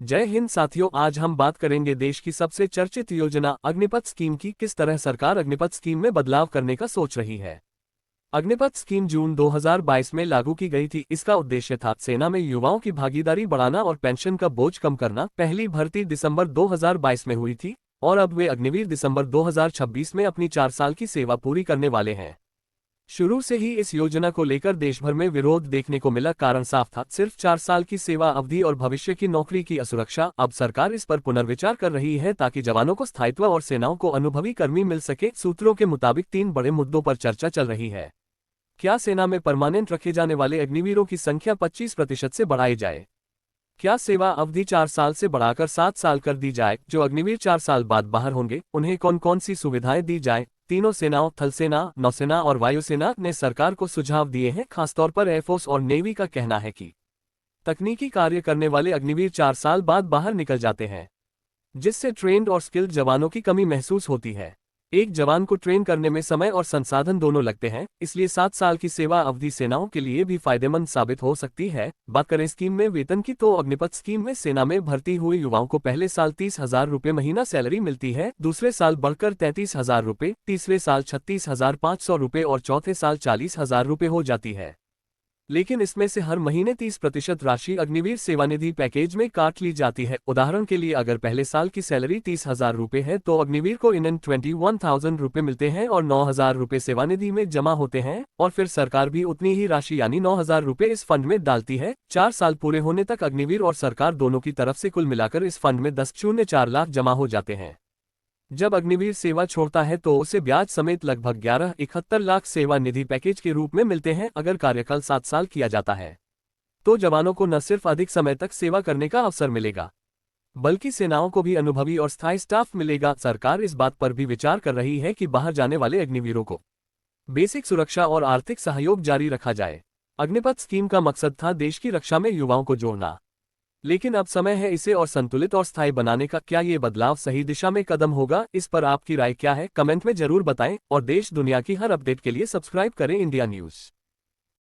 जय हिंद साथियों, आज हम बात करेंगे देश की सबसे चर्चित योजना अग्निपथ स्कीम की। किस तरह सरकार अग्निपथ स्कीम में बदलाव करने का सोच रही है। अग्निपथ स्कीम जून 2022 में लागू की गई थी। इसका उद्देश्य था सेना में युवाओं की भागीदारी बढ़ाना और पेंशन का बोझ कम करना। पहली भर्ती दिसंबर 2022 में हुई थी और अब वे अग्निवीर दिसंबर 2026 में अपनी 4 साल की सेवा पूरी करने वाले हैं। शुरू से ही इस योजना को लेकर देश भर में विरोध देखने को मिला। कारण साफ था, सिर्फ 4 साल की सेवा अवधि और भविष्य की नौकरी की असुरक्षा। अब सरकार इस पर पुनर्विचार कर रही है ताकि जवानों को स्थायित्व और सेनाओं को अनुभवी कर्मी मिल सके। सूत्रों के मुताबिक 3 बड़े मुद्दों पर चर्चा चल रही है। क्या सेना में परमानेंट रखे जाने वाले अग्निवीरों की संख्या 25% से बढ़ाई जाए। क्या सेवा अवधि 4 साल से बढ़ाकर 7 साल कर दी जाए। जो अग्निवीर 4 साल बाद बाहर होंगे उन्हें कौन कौन सी सुविधाएं दी जाए। तीनों सेनाओं थल सेना, नौसेना और वायुसेना ने सरकार को सुझाव दिए हैं। खासतौर पर एयरफोर्स और नेवी का कहना है कि तकनीकी कार्य करने वाले अग्निवीर 4 साल बाद बाहर निकल जाते हैं, जिससे ट्रेंड और स्किल्ड जवानों की कमी महसूस होती है। एक जवान को ट्रेन करने में समय और संसाधन दोनों लगते हैं, इसलिए 7 साल की सेवा अवधि सेनाओं के लिए भी फायदेमंद साबित हो सकती है। बात करें स्कीम में वेतन की, तो अग्निपथ स्कीम में सेना में भर्ती हुए युवाओं को पहले साल 30,000 रुपये महीना सैलरी मिलती है, दूसरे साल बढ़कर 33,000 रुपये, तीसरे साल 36,500 रुपये और चौथे साल 40,000 रुपये हो जाती है। लेकिन इसमें से हर महीने 30% राशि अग्निवीर सेवानिधि पैकेज में काट ली जाती है। उदाहरण के लिए अगर पहले साल की सैलरी 30,000 रुपये है तो अग्निवीर को इन 21,000 रुपये मिलते हैं और 9,000 रुपये सेवानिधि में जमा होते हैं और फिर सरकार भी उतनी ही राशि यानी 9,000 रुपये इस फंड में डालती है। 4 साल पूरे होने तक अग्निवीर और सरकार दोनों की तरफ से कुल मिलाकर इस फंड में 10.4 लाख जमा हो जाते हैं। जब अग्निवीर सेवा छोड़ता है तो उसे ब्याज समेत लगभग 11.71 लाख सेवा निधि पैकेज के रूप में मिलते हैं। अगर कार्यकाल 7 साल किया जाता है तो जवानों को न सिर्फ अधिक समय तक सेवा करने का अवसर मिलेगा, बल्कि सेनाओं को भी अनुभवी और स्थायी स्टाफ मिलेगा। सरकार इस बात पर भी विचार कर रही है कि बाहर जाने वाले अग्निवीरों को बेसिक सुरक्षा और आर्थिक सहयोग जारी रखा जाए। अग्निपथ स्कीम का मकसद था देश की रक्षा में युवाओं को जोड़ना, लेकिन अब समय है इसे और संतुलित और स्थायी बनाने का। क्या ये बदलाव सही दिशा में कदम होगा? इस पर आपकी राय क्या है? कमेंट में जरूर बताएं और देश दुनिया की हर अपडेट के लिए सब्सक्राइब करें इंडिया न्यूज़।